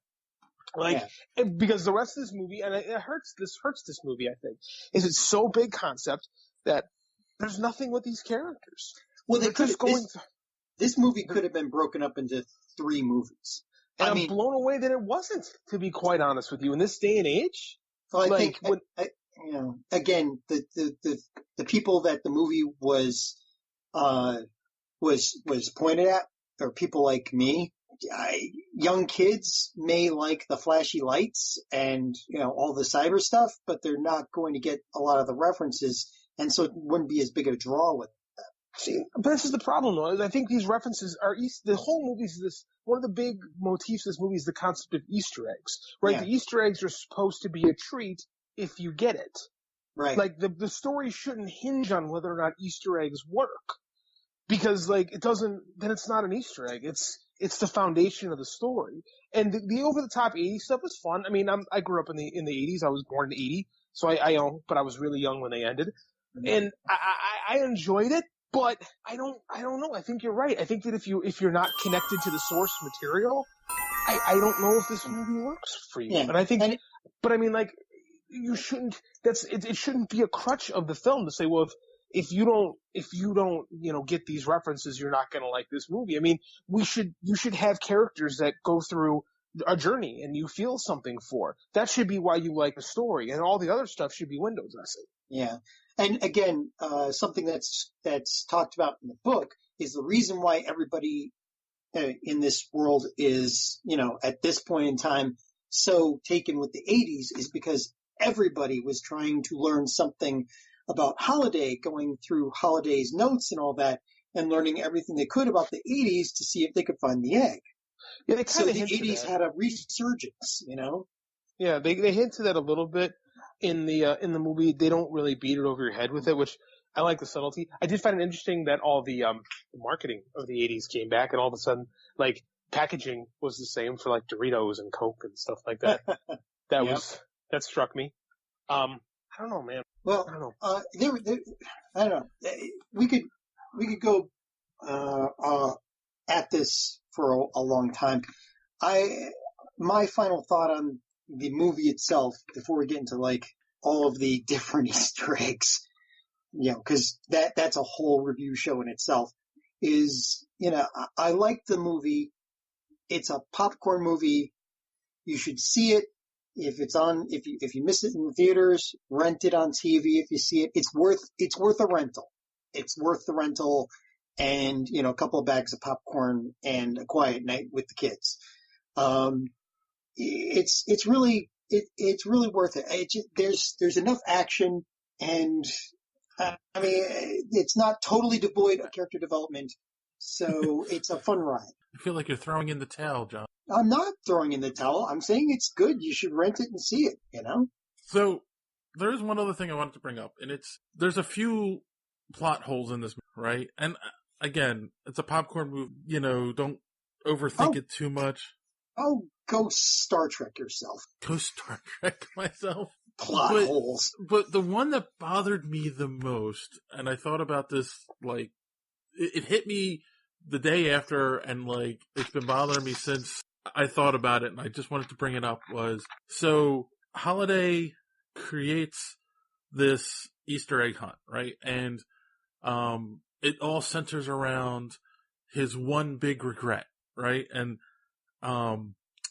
Because the rest of this movie, and it hurts this movie, I think, is it's so big concept that there's nothing with these characters. Well, this movie could have been broken up into 3 movies. And I'm blown away that it wasn't, to be quite honest with you, in this day and age. Well, I think, again, the people that the movie was pointed at are people like me. Young kids may like the flashy lights and, all the cyber stuff, but they're not going to get a lot of the references, and so it wouldn't be as big a draw with them. See, but this is the problem, though. I think these references are the whole movie is this. One of the big motifs of this movie is the concept of Easter eggs, right? Yeah. The Easter eggs are supposed to be a treat if you get it, right? Like the story shouldn't hinge on whether or not Easter eggs work, because like it doesn't. Then it's not an Easter egg. It's the foundation of the story. And the over the top 80s stuff was fun. I mean, I grew up in the 80s. I was born in 80, so I own, but I was really young when they ended, and I enjoyed it. But I don't know. I think you're right. I think that if you're not connected to the source material, I don't know if this movie works for you. Yeah. And I think, but I mean, like, you shouldn't. It shouldn't be a crutch of the film to say, well, if you don't, get these references, you're not going to like this movie. I mean, you should have characters that go through a journey and you feel something for. That should be why you like the story, and all the other stuff should be window dressing. Yeah. And again, something that's talked about in the book is the reason why everybody in this world is, at this point in time, so taken with the 80s is because everybody was trying to learn something about Halliday, going through Halliday's notes and all that, and learning everything they could about the 80s to see if they could find the egg. Yeah, so the 80s had a resurgence, Yeah, they hinted that a little bit in the movie, they don't really beat it over your head with it, which I like the subtlety. I did find it interesting that all the marketing of the 80s came back, and all of a sudden, like, packaging was the same for like Doritos and Coke and stuff like that. That struck me. I don't know, man. Well, I don't know. I don't know. We could go at this for a long time. My final thought on the movie itself, before we get into like all of the different Easter eggs, because that's a whole review show in itself, is, I like the movie. It's a popcorn movie. You should see it. If it's on, if you miss it in the theaters, rent it on TV. If you see it, it's worth a rental. It's worth the rental, and a couple of bags of popcorn and a quiet night with the kids. It's really worth it. There's enough action, and it's not totally devoid of character development, so it's a fun ride. I feel like you're throwing in the towel, John. I'm not throwing in the towel. I'm saying it's good. You should rent it and see it, So there's one other thing I wanted to bring up, and there's a few plot holes in this movie, right? And again, it's a popcorn movie. Don't overthink it too much. Oh, go Star Trek yourself. Go Star Trek myself. Plot holes. But the one that bothered me the most, and I thought about this, like, it hit me the day after, and like, it's been bothering me since I thought about it, and I just wanted to bring it up, was, so Holiday creates this Easter egg hunt, right? And it all centers around his one big regret, right? And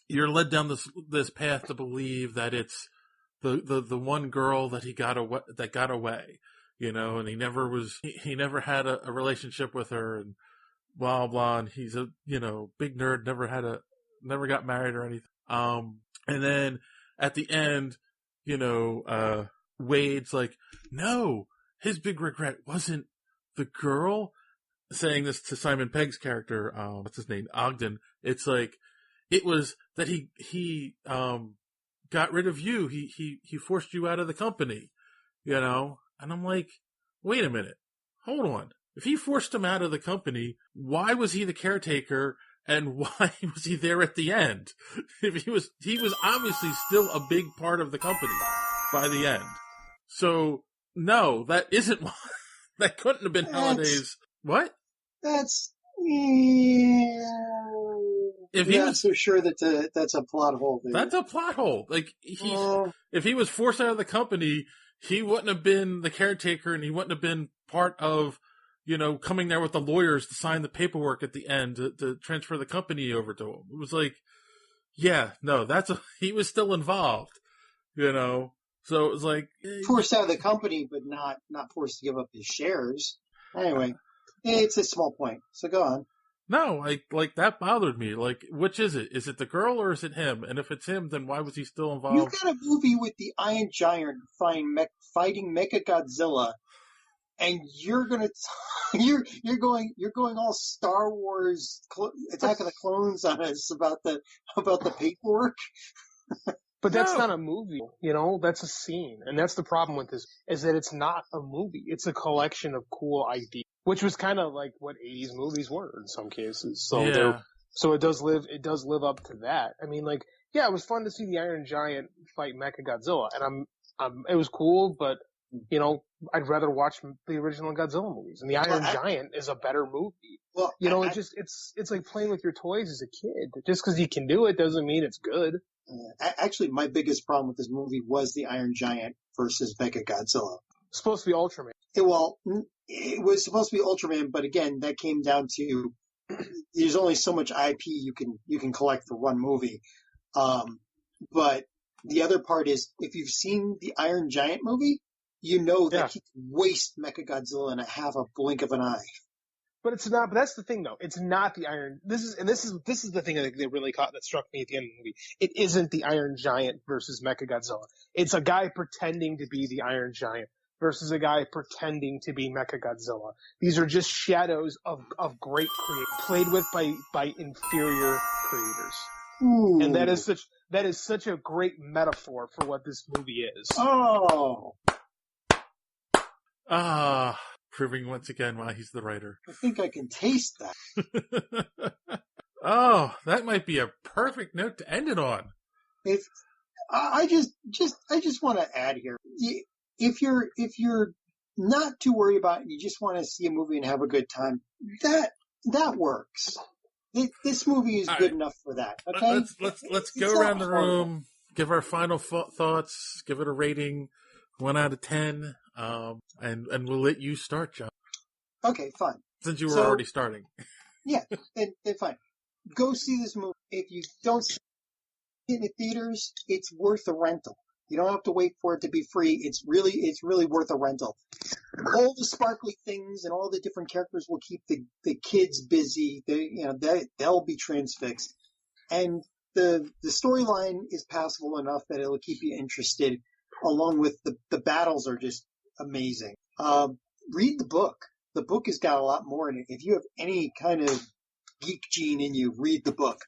you're led down this path to believe that it's the one girl that got away, and he never had a relationship with her, and blah blah, and he's a big nerd, never got married or anything. And then at the end, Wade's like, no, his big regret wasn't the girl, saying this to Simon Pegg's character, what's his name, Ogden. It's like, it was that he got rid of you. He forced you out of the company, and I'm like, wait a minute, hold on. If he forced him out of the company, why was he the caretaker, and why was he there at the end? If he was obviously still a big part of the company by the end. So no, that isn't why. That couldn't have been Holiday's. What? That's. If he was so sure that that's a plot hole. There. That's a plot hole. Like, if he was forced out of the company, he wouldn't have been the caretaker, and he wouldn't have been part of, coming there with the lawyers to sign the paperwork at the end to transfer the company over to him. It was like, yeah, no, he was still involved, So it was like, forced out of the company, but not forced to give up his shares. Anyway, it's a small point. So go on. No, like that bothered me. Like, which is it? Is it the girl or is it him? And if it's him, then why was he still involved? You got a movie with the Iron Giant fighting Mechagodzilla, and you're going all Star Wars Attack of the Clones on us about the paperwork. But that's not a movie, that's a scene. And that's the problem with this, is that it's not a movie. It's a collection of cool ideas, which was kind of like what 80s movies were in some cases. So so it does live up to that. I mean, like, yeah, it was fun to see the Iron Giant fight Mechagodzilla, and it was cool, but I'd rather watch the original Godzilla movies, and the Iron Giant is a better movie. Well, it's like playing with your toys as a kid. Just because you can do it doesn't mean it's good. Actually, my biggest problem with this movie was the Iron Giant versus Mechagodzilla. Supposed to be Ultraman. It was supposed to be Ultraman, but again, that came down to there's only so much IP you can collect for one movie. But the other part is, if you've seen the Iron Giant movie, you know that he can waste Mechagodzilla in a blink of an eye. But it's not. But that's the thing, though. It's not the Iron. This is the thing that they really caught that struck me at the end of the movie. It isn't the Iron Giant versus Mechagodzilla. It's a guy pretending to be the Iron Giant versus a guy pretending to be Mechagodzilla. These are just shadows of great creators played with by inferior creators. Ooh. And that is such a great metaphor for what this movie is. Oh. Proving once again why he's the writer. I think I can taste that. Oh, that might be a perfect note to end it on. If I just want to add here, if you're not too worried about it, you just want to see a movie and have a good time, that works. This movie is good enough for that. Okay, let's go around the room, give our final thoughts, give it a rating, 1 out of 10, and we'll let you start, John. Okay, fine. Since you were already starting. Yeah, then fine. Go see this movie. If you don't see it in the theaters, it's worth a rental. You don't have to wait for it to be free. It's really worth a rental. All the sparkly things and all the different characters will keep the kids busy. They'll be transfixed. And the storyline is passable enough that it'll keep you interested, along with the battles are just amazing. Read the book. The book has got a lot more in it. If you have any kind of geek gene in you, read the book.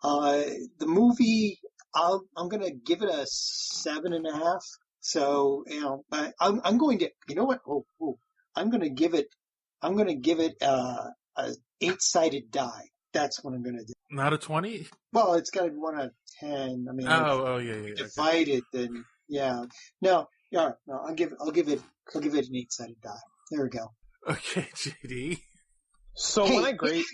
The movie, I'm going to give it a 7.5. So, I'm going to, you know what? I'm going to give it a 8-sided die. That's what I'm going to do. Not a 20? Well, it's got to be 1 out of 10. I mean, yeah. Divide it, then yeah. No, I'll give it an 8-sided die. There we go. Okay, JD. So when I grade,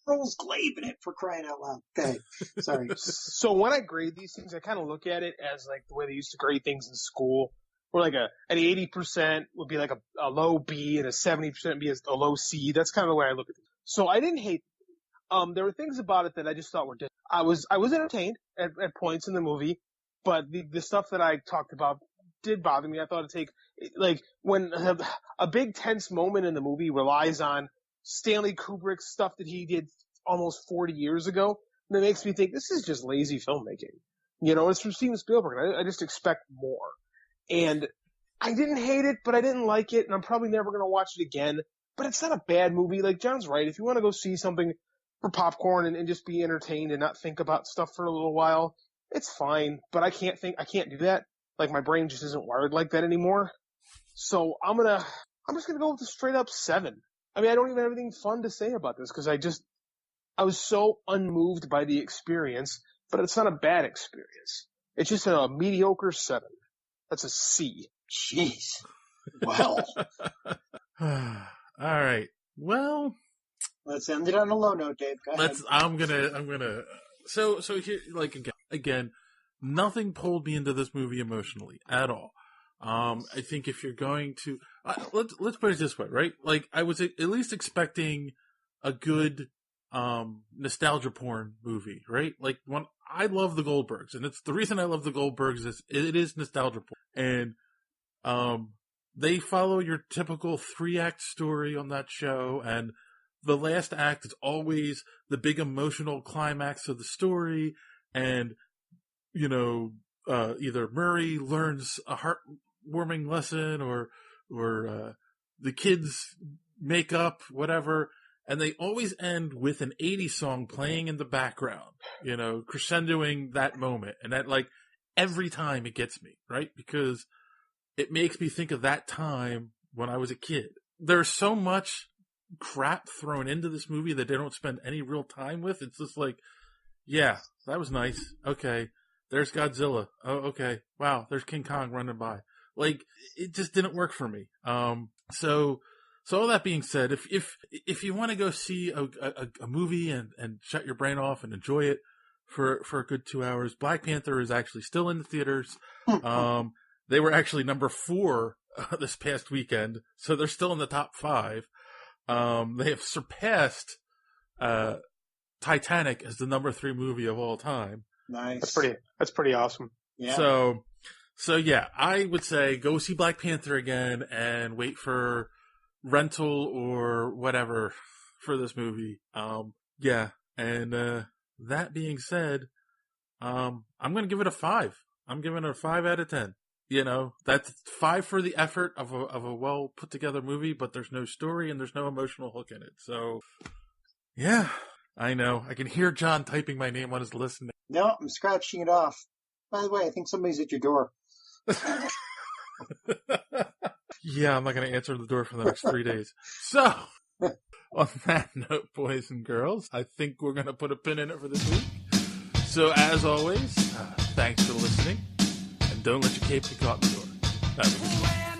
Rolls Glabe in it, for crying out loud. Okay, sorry. So when I grade these things, I kind of look at it as like the way they used to grade things in school, where like an 80% would be like a low B and a 70% would be a low C. That's kind of the way I look at it. So I didn't hate. There were things about it that I just thought were different. I was entertained at points in the movie, but the stuff that I talked about did bother me. I thought it'd take, like, when a big tense moment in the movie relies on Stanley Kubrick's stuff that he did almost 40 years ago, and it makes me think this is just lazy filmmaking. It's from Steven Spielberg. I just expect more. And I didn't hate it, but I didn't like it, and I'm probably never going to watch it again. But it's not a bad movie. Like, John's right. If you want to go see something for popcorn and just be entertained and not think about stuff for a little while, it's fine. But I can't do that. Like, my brain just isn't wired like that anymore. So I'm just gonna go with a straight up 7. I mean, I don't even have anything fun to say about this because I was so unmoved by the experience, but it's not a bad experience. It's just a mediocre 7. That's a C. Jeez. Well. All right. Well, let's end it on a low note, Dave. Go ahead. I'm gonna. So here, like, again, nothing pulled me into this movie emotionally at all. I think if you're going to, let's put it this way, right? Like, I was at least expecting a good, nostalgia porn movie, right? Like, when I love the Goldbergs, and it's the reason I love the Goldbergs is it is nostalgia porn. And, they follow your typical 3-act story on that show, and the last act is always the big emotional climax of the story, and, either Murray learns a heartwarming lesson, or the kids make up, whatever, and they always end with an 80s song playing in the background, crescendoing that moment, and that, like, every time it gets me, right? Because it makes me think of that time when I was a kid. There's so much crap thrown into this movie that they don't spend any real time with. It's just like, yeah, that was nice. Okay. There's Godzilla. Oh, okay. Wow. There's King Kong running by. Like, it just didn't work for me. So all that being said, if you want to go see a movie and shut your brain off and enjoy it for a good 2 hours, Black Panther is actually still in the theaters. They were actually number 4 this past weekend, so they're still in the top 5. They have surpassed Titanic as the number 3 movie of all time. Nice. That's pretty awesome. Yeah. So yeah, I would say go see Black Panther again and wait for rental or whatever for this movie. Yeah, and that being said, I'm going to give it a 5. I'm giving it a 5 out of 10. That's 5 for the effort of a well put together movie, but there's no story and there's no emotional hook in it. So, yeah, I know. I can hear John typing my name on his list. No, I'm scratching it off. By the way, I think somebody's at your door. Yeah, I'm not going to answer the door for the next 3 days. So, on that note, boys and girls, I think we're going to put a pin in it for this week. So, as always, thanks for listening, and don't let your cape get caught in the door. Have a good one.